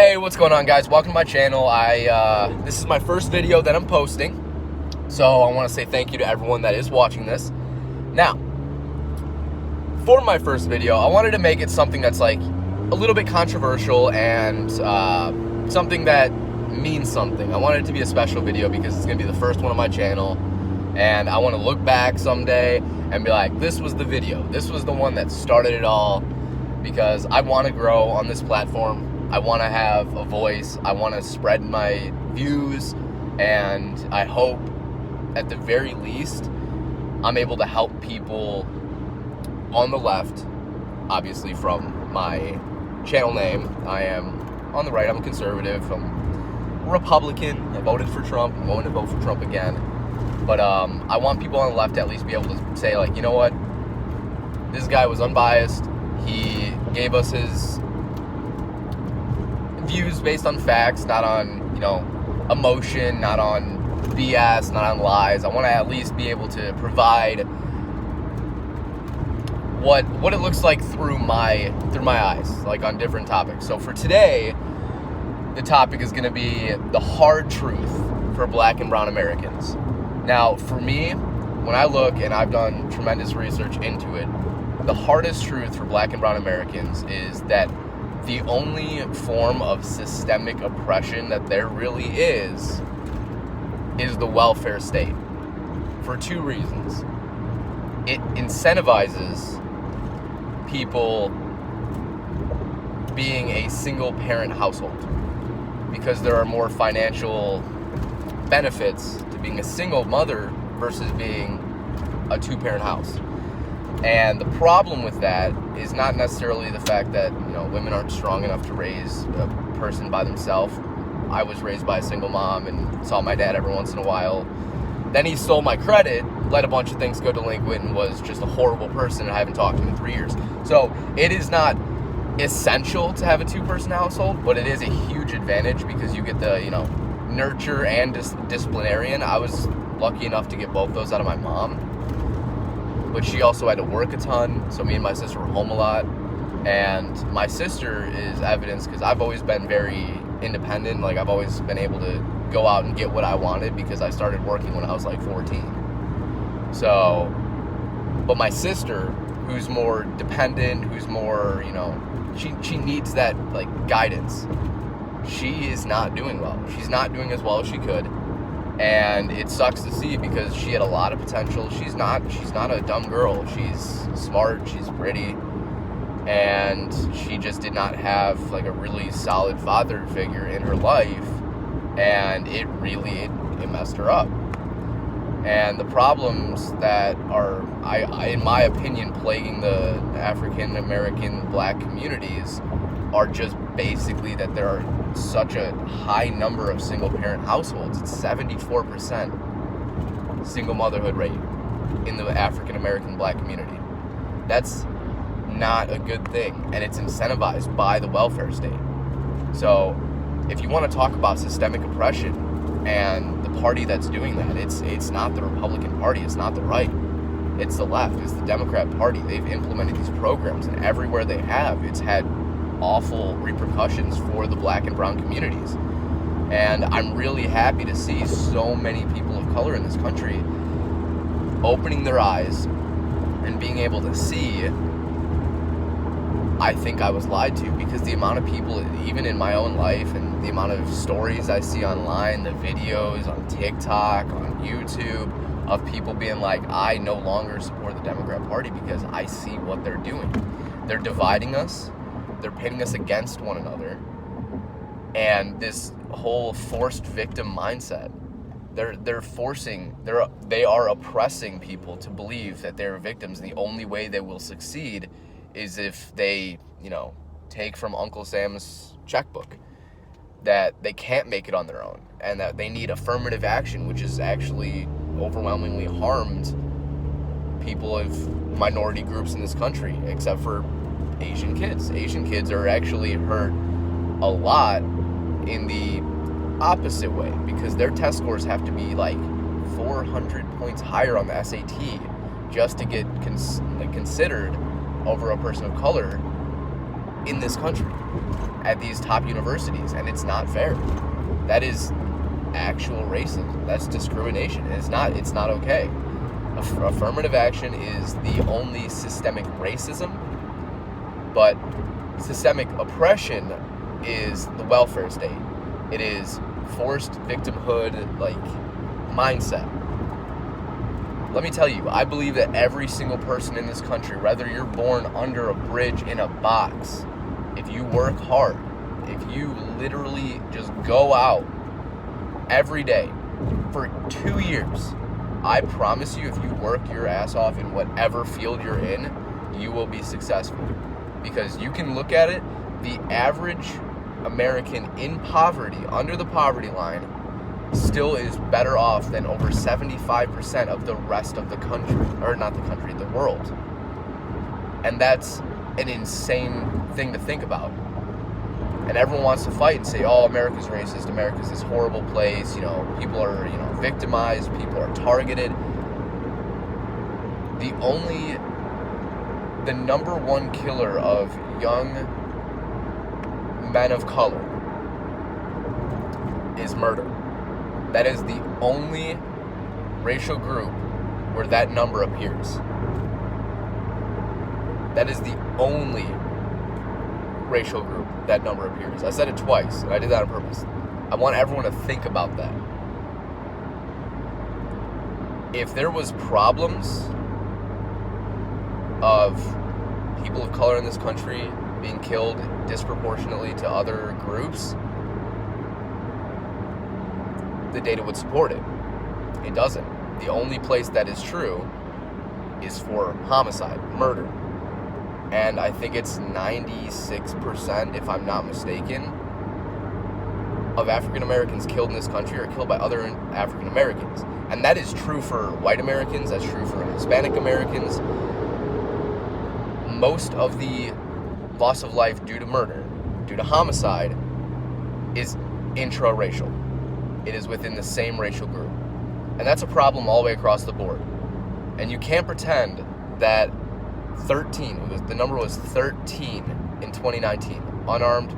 Hey, what's going on, guys? Welcome to my channel. This is my first video that I'm posting, so I want to say thank you to everyone that is watching this. Now, for my first video, I wanted to make it something that's like a little bit controversial and something that means something. I wanted it to be a special video because it's going to be the first one on my channel, and I want to look back someday and be like, this was the video. This was the one that started it all, because I want to grow on this platform. I want to have a voice. I want to spread my views, and I hope at the very least I'm able to help people on the left. Obviously, from my channel name, I am on the right. I'm a conservative. I'm a Republican. I voted for Trump. I'm going to vote for Trump again. But I want people on the left to at least be able to say, like, you know what? This guy was unbiased. He gave us his views based on facts, not on, emotion, not on BS, not on lies. I want to at least be able to provide what it looks like through my eyes, like on different topics. So for today, the topic is going to be the hard truth for Black and brown Americans. Now, for me, when I look, and I've done tremendous research into it, the hardest truth for Black and brown Americans is that the only form of systemic oppression that there really is the welfare state, for two reasons. It incentivizes people being a single parent household because there are more financial benefits to being a single mother versus being a two-parent house. And the problem with that is not necessarily the fact that, women aren't strong enough to raise a person by themselves. I was raised by a single mom and saw my dad every once in a while. Then he stole my credit, let a bunch of things go delinquent, and was just a horrible person, and I haven't talked to him in 3 years. So it is not essential to have a two-person household, but it is a huge advantage because you get the, nurture and disciplinarian. I was lucky enough to get both those out of my mom. But she also had to work a ton, so me and my sister were home a lot. And my sister is evidence because I've always been very independent. Like, I've always been able to go out and get what I wanted because I started working when I was like 14. So, but my sister, who's more dependent, who's more, she needs that, like, guidance. She is not doing well. She's not doing as well as she could. And it sucks to see because she had a lot of potential. She's not a dumb girl. She's smart, she's pretty, and she just did not have like a really solid father figure in her life, and it messed her up. And the problems that are, in my opinion, plaguing the African American Black communities are just basically that there are such a high number of single parent households. It's 74% single motherhood rate in the African American Black community. That's not a good thing, and it's incentivized by the welfare state. So if you want to talk about systemic oppression and the party that's doing that, it's not the Republican Party, it's not the right, it's the left, it's the Democrat Party. They've implemented these programs, and everywhere they have, it's had awful repercussions for the Black and brown communities. And I'm really happy to see so many people of color in this country opening their eyes and being able to see, I think I was lied to, because the amount of people, even in my own life, and the amount of stories I see online, the videos on TikTok, on YouTube, of people being like, I no longer support the Democrat Party because I see what they're doing. They're dividing us. They're pitting us against one another, and this whole forced victim mindset. They are oppressing people to believe that they're victims. The only way they will succeed is if they, take from Uncle Sam's checkbook, that they can't make it on their own, and that they need affirmative action, which is actually overwhelmingly harmed people of minority groups in this country, except for Asian kids. Asian kids are actually hurt a lot in the opposite way because their test scores have to be like 400 points higher on the SAT just to get considered over a person of color in this country at these top universities, and it's not fair. That is actual racism. That's discrimination. It's not okay. Affirmative action is the only systemic racism, but systemic oppression is the welfare state. It is forced victimhood, mindset. Let me tell you, I believe that every single person in this country, whether you're born under a bridge in a box, if you work hard, if you literally just go out every day for 2 years, I promise you, if you work your ass off in whatever field you're in, you will be successful. Because you can look at it, the average American in poverty, under the poverty line, still is better off than over 75% of the rest of the country, or not the country, the world. And that's an insane thing to think about. And everyone wants to fight and say, oh, America's racist, America's this horrible place, people are, victimized, people are targeted. The number one killer of young men of color is murder. That is the only racial group where that number appears. That is the only racial group that number appears. I said it twice, and I did that on purpose. I want everyone to think about that. If there was problems of people of color in this country being killed disproportionately to other groups, the data would support it. It doesn't. The only place that is true is for homicide, murder. And I think it's 96%, if I'm not mistaken, of African Americans killed in this country are killed by other African Americans. And that is true for white Americans, that's true for Hispanic Americans. Most of the loss of life due to murder, due to homicide, is intra-racial. It is within the same racial group. And that's a problem all the way across the board. And you can't pretend that the number was 13 in 2019, unarmed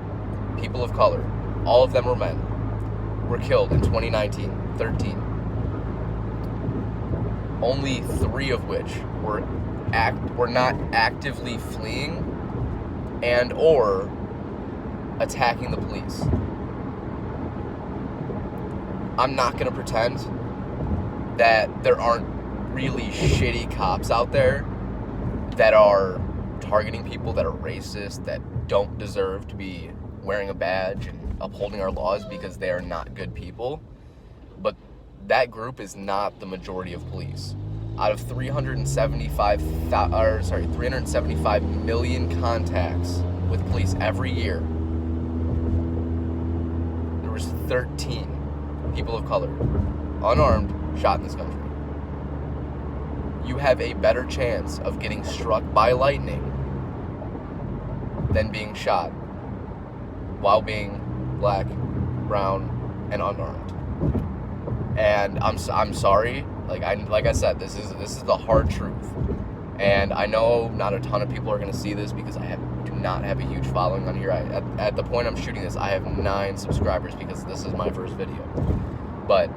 people of color, all of them were men, were killed in 2019, 13. Only 3 of which were not actively fleeing and or attacking the police. I'm not going to pretend that there aren't really shitty cops out there that are targeting people that are racist, that don't deserve to be wearing a badge and upholding our laws because they are not good people. But that group is not the majority of police. Out of 375 million contacts with police every year, there was 13 people of color, unarmed, shot in this country. You have a better chance of getting struck by lightning than being shot while being black, brown, and unarmed. And I'm sorry. Like I said, this is the hard truth. And I know not a ton of people are going to see this because I do not have a huge following on here. At the point I'm shooting this, I have 9 subscribers because this is my first video. But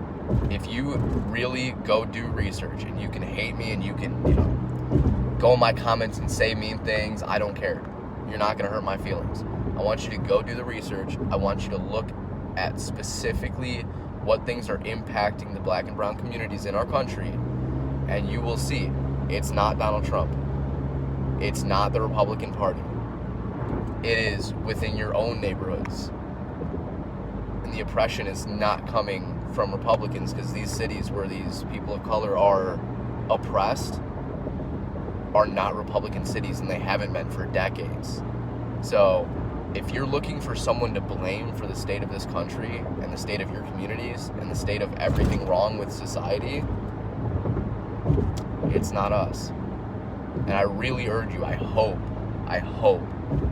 if you really go do research, and you can hate me and you can, go in my comments and say mean things, I don't care. You're not going to hurt my feelings. I want you to go do the research. I want you to look at specifically what things are impacting the black and brown communities in our country, and you will see it's not Donald Trump. It's not the Republican Party. It is within your own neighborhoods. And the oppression is not coming from Republicans, because these cities where these people of color are oppressed are not Republican cities, and they haven't been for decades. So if you're looking for someone to blame for the state of this country and the state of your communities and the state of everything wrong with society, it's not us. And I really urge you, I hope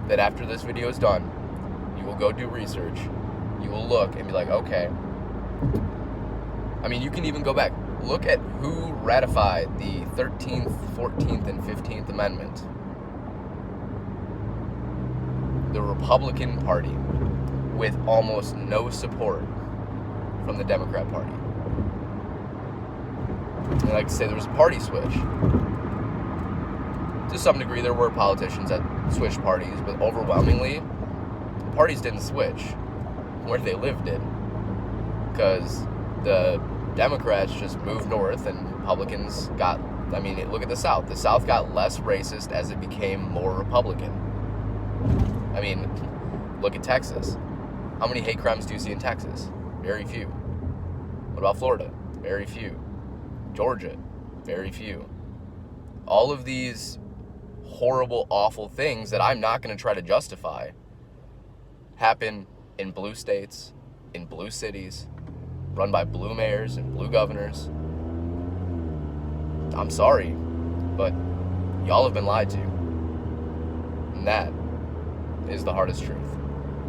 that after this video is done, you will go do research. You will look and be like, okay. I mean, you can even go back. Look at who ratified the 13th, 14th, and 15th Amendment. the Republican Party with almost no support from the Democrat Party. And like I say, there was a party switch. To some degree, there were politicians that switched parties, but overwhelmingly, the parties didn't switch. Where they lived did. Because the Democrats just moved north and Republicans got, I mean, look at the South. The South got less racist as it became more Republican. I mean, look at Texas. How many hate crimes do you see in Texas? Very few. What about Florida? Very few. Georgia? Very few. All of these horrible, awful things that I'm not going to try to justify happen in blue states, in blue cities, run by blue mayors and blue governors. I'm sorry, but y'all have been lied to. And that is the hardest truth.